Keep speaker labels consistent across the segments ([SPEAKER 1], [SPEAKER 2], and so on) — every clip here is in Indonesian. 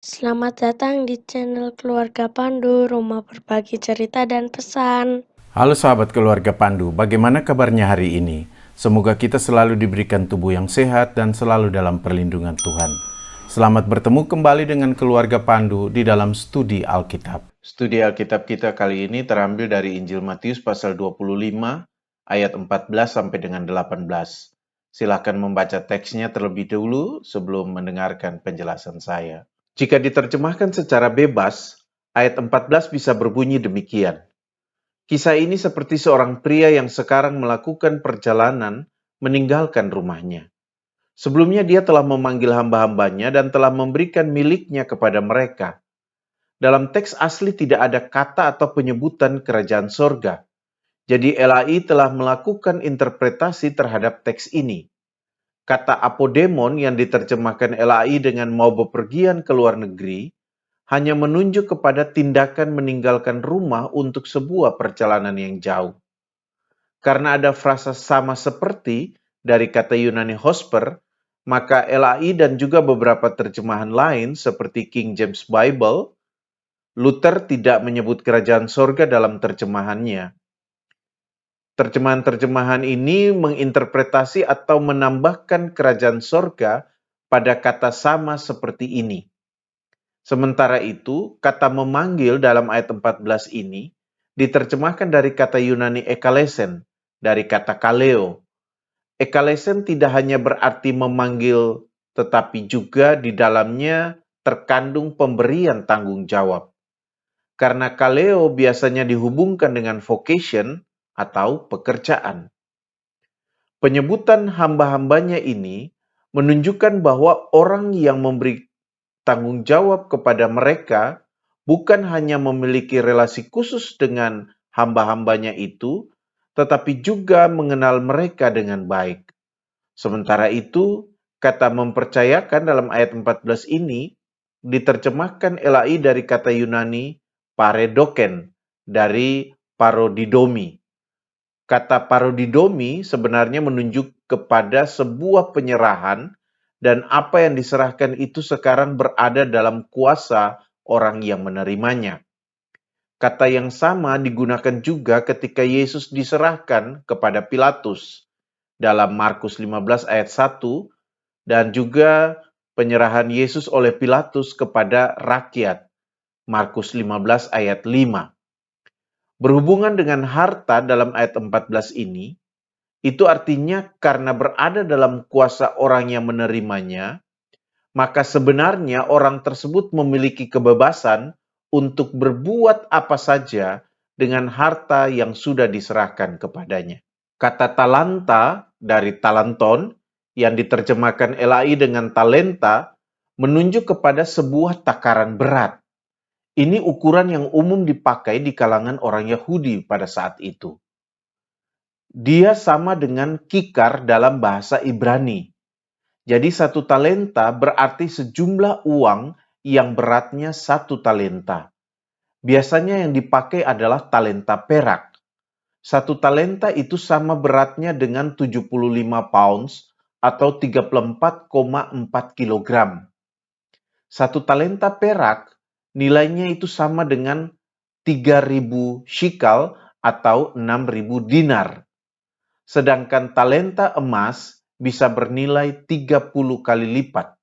[SPEAKER 1] Selamat datang di channel Keluarga Pandu, rumah berbagi cerita dan pesan.
[SPEAKER 2] Halo sahabat keluarga Pandu, bagaimana kabarnya hari ini? Semoga kita selalu diberikan tubuh yang sehat dan selalu dalam perlindungan Tuhan. Selamat bertemu kembali dengan keluarga Pandu di dalam studi Alkitab. Studi Alkitab kita kali ini terambil dari Injil Matius pasal 25 ayat 14 sampai dengan 18. Silakan membaca teksnya terlebih dulu sebelum mendengarkan penjelasan saya. Jika diterjemahkan secara bebas, ayat 14 bisa berbunyi demikian. Kisah ini seperti seorang pria yang sekarang melakukan perjalanan meninggalkan rumahnya. Sebelumnya dia telah memanggil hamba-hambanya dan telah memberikan miliknya kepada mereka. Dalam teks asli tidak ada kata atau penyebutan kerajaan sorga. Jadi LAI telah melakukan interpretasi terhadap teks ini. Kata apodemon yang diterjemahkan LAI dengan mau bepergian ke luar negeri hanya menunjuk kepada tindakan meninggalkan rumah untuk sebuah perjalanan yang jauh. Karena ada frasa sama seperti dari kata Yunani hosper, maka LAI dan juga beberapa terjemahan lain seperti King James Bible, Luther tidak menyebut kerajaan sorga dalam terjemahannya. Terjemahan-terjemahan ini menginterpretasi atau menambahkan kerajaan sorga pada kata sama seperti ini. Sementara itu, kata memanggil dalam ayat 14 ini diterjemahkan dari kata Yunani ekalesen, dari kata kaleo. Ekalesen tidak hanya berarti memanggil, tetapi juga di dalamnya terkandung pemberian tanggung jawab. Karena kaleo biasanya dihubungkan dengan vocation atau pekerjaan. Penyebutan hamba-hambanya ini menunjukkan bahwa orang yang memberi tanggung jawab kepada mereka bukan hanya memiliki relasi khusus dengan hamba-hambanya itu, tetapi juga mengenal mereka dengan baik. Sementara itu, kata mempercayakan dalam ayat 14 ini diterjemahkan LAI dari kata Yunani paredoken, dari parodidomi. Kata parodidomi sebenarnya menunjuk kepada sebuah penyerahan dan apa yang diserahkan itu sekarang berada dalam kuasa orang yang menerimanya. Kata yang sama digunakan juga ketika Yesus diserahkan kepada Pilatus dalam Markus 15 ayat 1 dan juga penyerahan Yesus oleh Pilatus kepada rakyat Markus 15 ayat 5. Berhubungan dengan harta dalam ayat 14 ini, itu artinya karena berada dalam kuasa orang yang menerimanya, maka sebenarnya orang tersebut memiliki kebebasan untuk berbuat apa saja dengan harta yang sudah diserahkan kepadanya. Kata talanta dari talanton yang diterjemahkan LAI dengan talenta menunjuk kepada sebuah takaran berat. Ini ukuran yang umum dipakai di kalangan orang Yahudi pada saat itu. Dia sama dengan kikar dalam bahasa Ibrani. Jadi satu talenta berarti sejumlah uang yang beratnya satu talenta. Biasanya yang dipakai adalah talenta perak. Satu talenta itu sama beratnya dengan 75 pounds atau 34,4 kilogram. Satu talenta perak nilainya itu sama dengan 3.000 shikal atau 6.000 dinar. Sedangkan talenta emas bisa bernilai 30 kali lipat.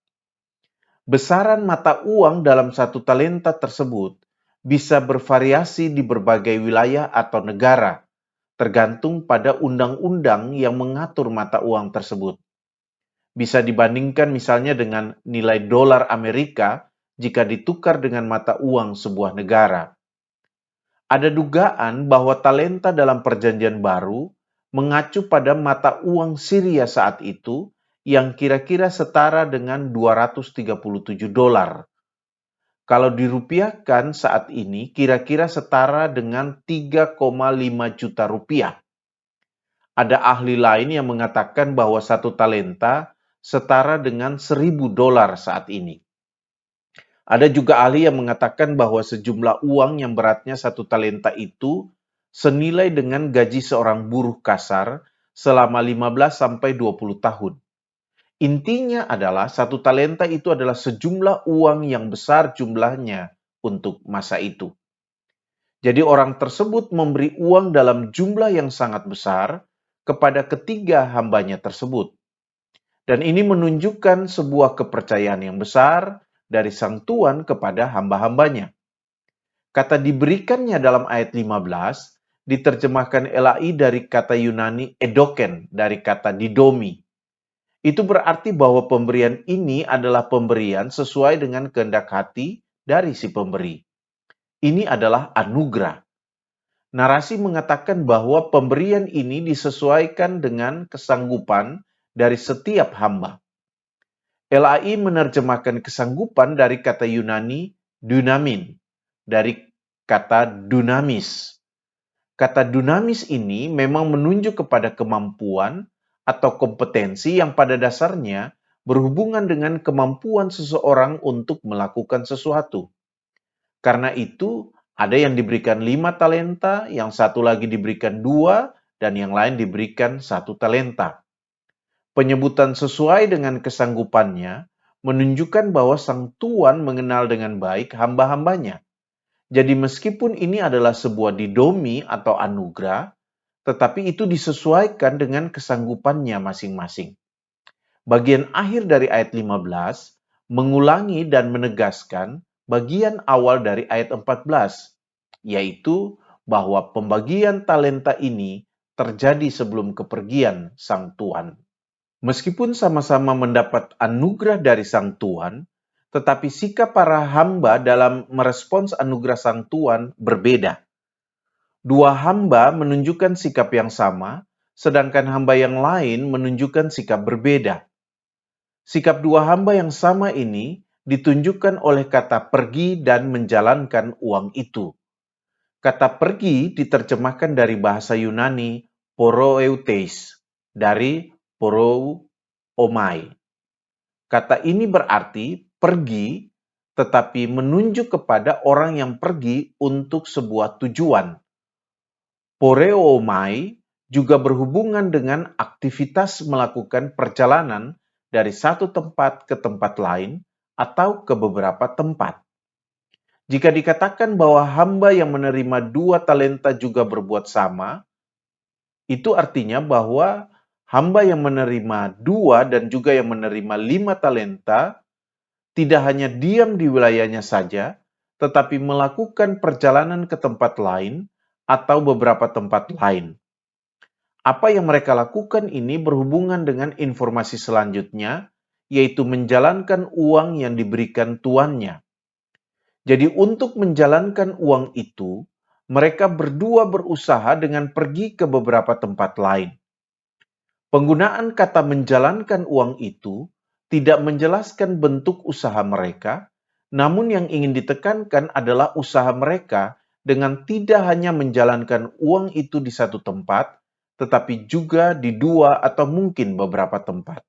[SPEAKER 2] Besaran mata uang dalam satu talenta tersebut bisa bervariasi di berbagai wilayah atau negara, tergantung pada undang-undang yang mengatur mata uang tersebut. Bisa dibandingkan misalnya dengan nilai dolar Amerika jika ditukar dengan mata uang sebuah negara. Ada dugaan bahwa talenta dalam Perjanjian Baru mengacu pada mata uang Syria saat itu yang kira-kira setara dengan 237 dolar. Kalau dirupiahkan saat ini kira-kira setara dengan 3,5 juta rupiah. Ada ahli lain yang mengatakan bahwa satu talenta setara dengan 1.000 dolar saat ini. Ada juga ahli yang mengatakan bahwa sejumlah uang yang beratnya satu talenta itu senilai dengan gaji seorang buruh kasar selama 15 sampai 20 tahun. Intinya adalah 1 talenta itu adalah sejumlah uang yang besar jumlahnya untuk masa itu. Jadi orang tersebut memberi uang dalam jumlah yang sangat besar kepada ketiga hambanya tersebut. Dan ini menunjukkan sebuah kepercayaan yang besar dari sang tuan kepada hamba-hambanya. Kata diberikannya dalam ayat 15 diterjemahkan LAI dari kata Yunani edoken, dari kata didomi. Itu berarti bahwa pemberian ini adalah pemberian sesuai dengan kehendak hati dari si pemberi. Ini adalah anugerah. Narasi mengatakan bahwa pemberian ini disesuaikan dengan kesanggupan dari setiap hamba. LAI menerjemahkan kesanggupan dari kata Yunani dunamin, dari kata dunamis. Kata dunamis ini memang menunjuk kepada kemampuan atau kompetensi yang pada dasarnya berhubungan dengan kemampuan seseorang untuk melakukan sesuatu. Karena itu, ada yang diberikan 5 talenta, yang satu lagi diberikan 2, dan yang lain diberikan 1 talenta. Penyebutan sesuai dengan kesanggupannya menunjukkan bahwa sang tuan mengenal dengan baik hamba-hambanya. Jadi meskipun ini adalah sebuah didomi atau anugerah, tetapi itu disesuaikan dengan kesanggupannya masing-masing. Bagian akhir dari ayat 15 mengulangi dan menegaskan bagian awal dari ayat 14, yaitu bahwa pembagian talenta ini terjadi sebelum kepergian sang tuan. Meskipun sama-sama mendapat anugerah dari sang tuan, tetapi sikap para hamba dalam merespons anugerah sang tuan berbeda. Dua hamba menunjukkan sikap yang sama, sedangkan hamba yang lain menunjukkan sikap berbeda. Sikap dua hamba yang sama ini ditunjukkan oleh kata pergi dan menjalankan uang itu. Kata pergi diterjemahkan dari bahasa Yunani poroeuteis, dari porou-omai. Kata ini berarti pergi, tetapi menunjuk kepada orang yang pergi untuk sebuah tujuan. Poreuomai juga berhubungan dengan aktivitas melakukan perjalanan dari satu tempat ke tempat lain atau ke beberapa tempat. Jika dikatakan bahwa hamba yang menerima 2 talenta juga berbuat sama, itu artinya bahwa hamba yang menerima 2 dan juga yang menerima 5 talenta tidak hanya diam di wilayahnya saja, tetapi melakukan perjalanan ke tempat lain atau beberapa tempat lain. Apa yang mereka lakukan ini berhubungan dengan informasi selanjutnya, yaitu menjalankan uang yang diberikan tuannya. Jadi untuk menjalankan uang itu, mereka berdua berusaha dengan pergi ke beberapa tempat lain. Penggunaan kata menjalankan uang itu tidak menjelaskan bentuk usaha mereka, namun yang ingin ditekankan adalah usaha mereka dengan tidak hanya menjalankan uang itu di satu tempat, tetapi juga di 2 atau mungkin beberapa tempat.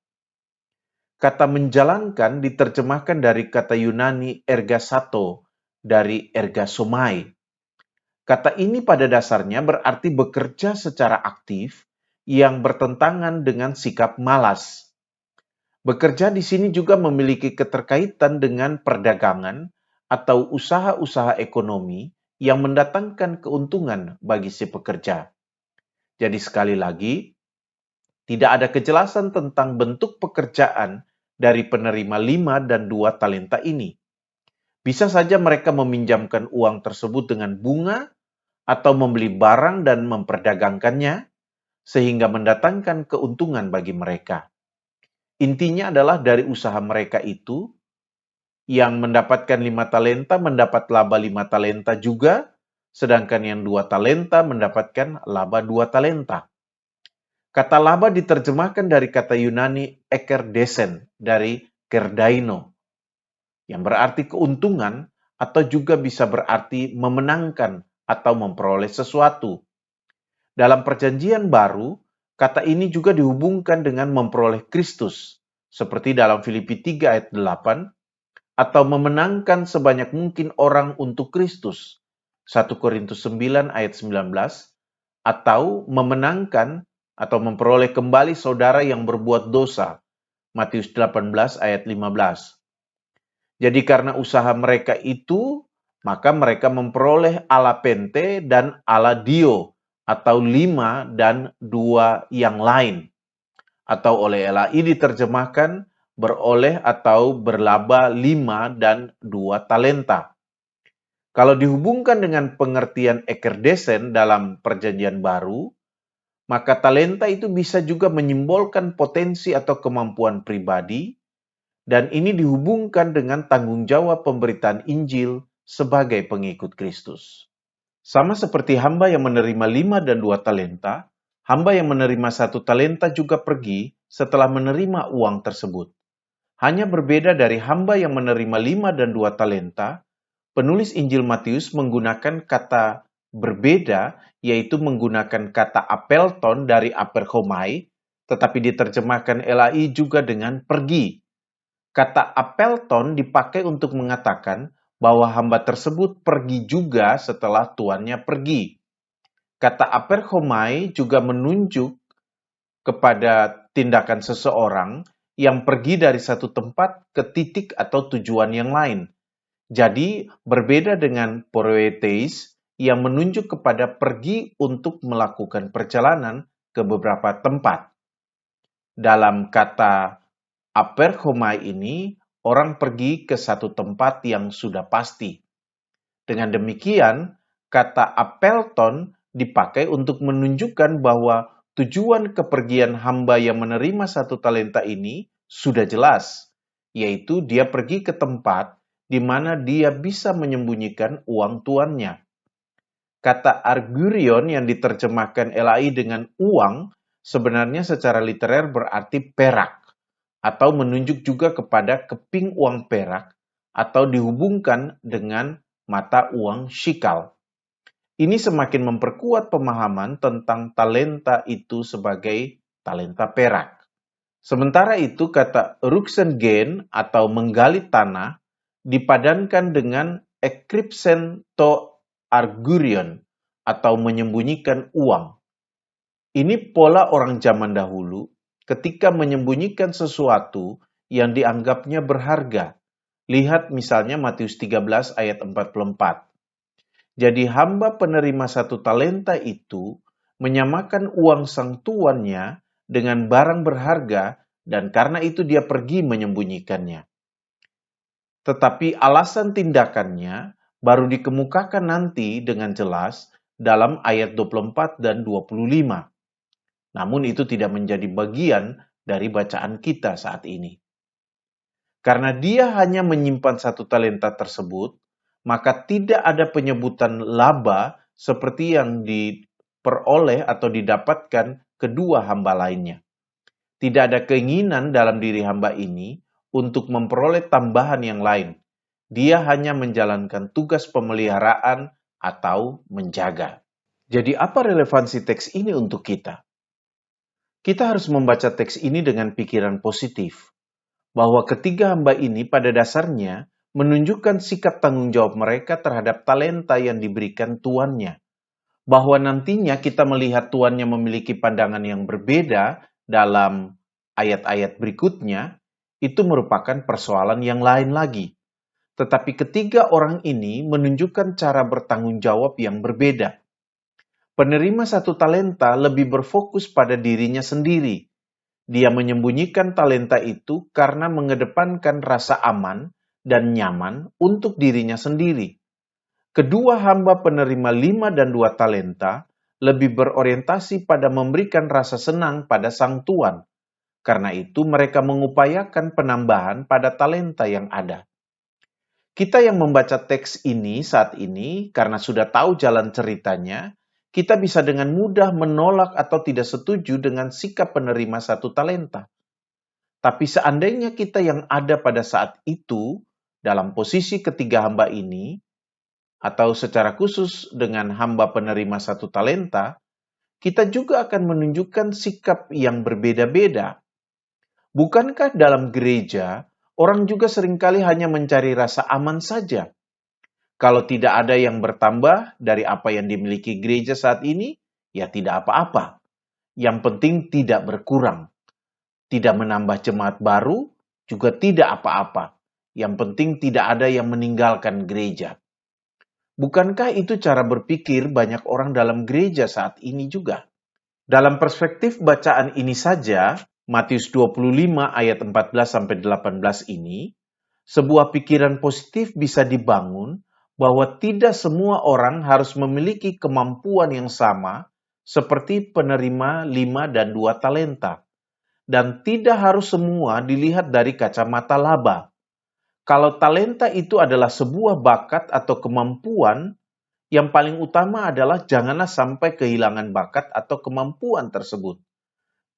[SPEAKER 2] Kata menjalankan diterjemahkan dari kata Yunani ergasato, dari ergasomai. Kata ini pada dasarnya berarti bekerja secara aktif yang bertentangan dengan sikap malas. Bekerja di sini juga memiliki keterkaitan dengan perdagangan atau usaha-usaha ekonomi yang mendatangkan keuntungan bagi si pekerja. Jadi sekali lagi, tidak ada kejelasan tentang bentuk pekerjaan dari penerima 5 dan 2 talenta ini. Bisa saja mereka meminjamkan uang tersebut dengan bunga atau membeli barang dan memperdagangkannya sehingga mendatangkan keuntungan bagi mereka. Intinya adalah dari usaha mereka itu, yang mendapatkan 5 talenta mendapat laba 5 talenta juga, sedangkan yang 2 talenta mendapatkan laba 2 talenta. Kata laba diterjemahkan dari kata Yunani ekerdesen, dari kerdaino, yang berarti keuntungan atau juga bisa berarti memenangkan atau memperoleh sesuatu. Dalam perjanjian baru, kata ini juga dihubungkan dengan memperoleh Kristus, seperti dalam Filipi 3 ayat 8, atau memenangkan sebanyak mungkin orang untuk Kristus, 1 Korintus 9 ayat 19, atau memenangkan atau memperoleh kembali saudara yang berbuat dosa, Matius 18 ayat 15. Jadi karena usaha mereka itu, maka mereka memperoleh ala pente dan ala dio, atau 5 dan 2 yang lain. Atau oleh LAI diterjemahkan beroleh atau berlaba 5 dan 2 talenta. Kalau dihubungkan dengan pengertian ekerdesen dalam perjanjian baru, maka talenta itu bisa juga menyimbolkan potensi atau kemampuan pribadi, dan ini dihubungkan dengan tanggung jawab pemberitaan Injil sebagai pengikut Kristus. Sama seperti hamba yang menerima 5 dan 2 talenta, hamba yang menerima 1 talenta juga pergi setelah menerima uang tersebut. Hanya berbeda dari hamba yang menerima 5 dan 2 talenta, penulis Injil Matius menggunakan kata berbeda, yaitu menggunakan kata apelton dari aperhomai, tetapi diterjemahkan LAI juga dengan pergi. Kata apelton dipakai untuk mengatakan bahwa hamba tersebut pergi juga setelah tuannya pergi. Kata aperhomai juga menunjuk kepada tindakan seseorang yang pergi dari satu tempat ke titik atau tujuan yang lain. Jadi, berbeda dengan poietes yang menunjuk kepada pergi untuk melakukan perjalanan ke beberapa tempat. Dalam kata aperhomai ini, orang pergi ke satu tempat yang sudah pasti. Dengan demikian, kata apelton dipakai untuk menunjukkan bahwa tujuan kepergian hamba yang menerima 1 talenta ini sudah jelas, yaitu dia pergi ke tempat di mana dia bisa menyembunyikan uang tuannya. Kata argurion yang diterjemahkan LAI dengan uang sebenarnya secara literer berarti perak, atau menunjuk juga kepada keping uang perak, atau dihubungkan dengan mata uang shikal. Ini semakin memperkuat pemahaman tentang talenta itu sebagai talenta perak. Sementara itu, kata ruxengen atau menggali tanah dipadankan dengan ekripsen to argurion atau menyembunyikan uang. Ini pola orang zaman dahulu ketika menyembunyikan sesuatu yang dianggapnya berharga. Lihat misalnya Matius 13 ayat 44. Jadi hamba penerima 1 talenta itu menyamakan uang sang tuannya dengan barang berharga, dan karena itu dia pergi menyembunyikannya. Tetapi alasan tindakannya baru dikemukakan nanti dengan jelas dalam ayat 24 dan 25. Namun itu tidak menjadi bagian dari bacaan kita saat ini. Karena dia hanya menyimpan 1 talenta tersebut, maka tidak ada penyebutan laba seperti yang diperoleh atau didapatkan kedua hamba lainnya. Tidak ada keinginan dalam diri hamba ini untuk memperoleh tambahan yang lain. Dia hanya menjalankan tugas pemeliharaan atau menjaga. Jadi apa relevansi teks ini untuk kita? Kita harus membaca teks ini dengan pikiran positif, bahwa ketiga hamba ini pada dasarnya menunjukkan sikap tanggung jawab mereka terhadap talenta yang diberikan tuannya. Bahwa nantinya kita melihat tuannya memiliki pandangan yang berbeda dalam ayat-ayat berikutnya, itu merupakan persoalan yang lain lagi. Tetapi ketiga orang ini menunjukkan cara bertanggung jawab yang berbeda. Penerima 1 talenta lebih berfokus pada dirinya sendiri. Dia menyembunyikan talenta itu karena mengedepankan rasa aman dan nyaman untuk dirinya sendiri. Kedua hamba penerima 5 dan 2 talenta lebih berorientasi pada memberikan rasa senang pada sang tuan. Karena itu mereka mengupayakan penambahan pada talenta yang ada. Kita yang membaca teks ini saat ini, karena sudah tahu jalan ceritanya, kita bisa dengan mudah menolak atau tidak setuju dengan sikap penerima 1 talenta. Tapi seandainya kita yang ada pada saat itu, dalam posisi ketiga hamba ini, atau secara khusus dengan hamba penerima 1 talenta, kita juga akan menunjukkan sikap yang berbeda-beda. Bukankah dalam gereja, orang juga seringkali hanya mencari rasa aman saja? Kalau tidak ada yang bertambah dari apa yang dimiliki gereja saat ini, ya tidak apa-apa. Yang penting tidak berkurang. tidak menambah jemaat baru, juga tidak apa-apa. Yang penting tidak ada yang meninggalkan gereja. Bukankah itu cara berpikir banyak orang dalam gereja saat ini juga? Dalam perspektif bacaan ini saja, Matius 25 ayat 14-18 ini, sebuah pikiran positif bisa dibangun bahwa tidak semua orang harus memiliki kemampuan yang sama seperti penerima 5 dan 2 talenta. Dan tidak harus semua dilihat dari kacamata laba. Kalau talenta itu adalah sebuah bakat atau kemampuan, yang paling utama adalah janganlah sampai kehilangan bakat atau kemampuan tersebut.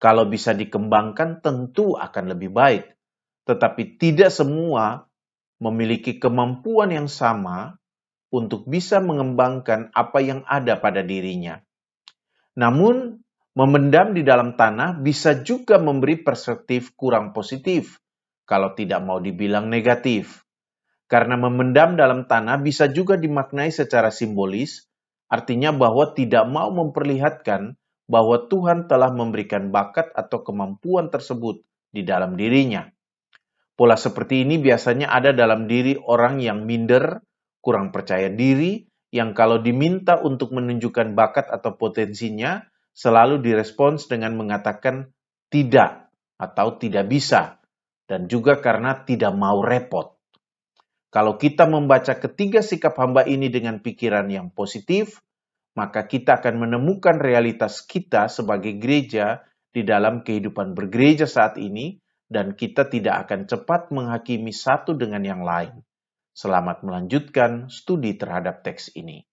[SPEAKER 2] Kalau bisa dikembangkan tentu akan lebih baik. Tetapi tidak semua memiliki kemampuan yang sama untuk bisa mengembangkan apa yang ada pada dirinya. Namun, memendam di dalam tanah bisa juga memberi perspektif kurang positif, kalau tidak mau dibilang negatif. Karena memendam dalam tanah bisa juga dimaknai secara simbolis, artinya bahwa tidak mau memperlihatkan bahwa Tuhan telah memberikan bakat atau kemampuan tersebut di dalam dirinya. Pola seperti ini biasanya ada dalam diri orang yang minder, kurang percaya diri, yang kalau diminta untuk menunjukkan bakat atau potensinya, selalu direspons dengan mengatakan tidak atau tidak bisa, dan juga karena tidak mau repot. Kalau kita membaca ketiga sikap hamba ini dengan pikiran yang positif, maka kita akan menemukan realitas kita sebagai gereja di dalam kehidupan bergereja saat ini, dan kita tidak akan cepat menghakimi satu dengan yang lain. Selamat melanjutkan studi terhadap teks ini.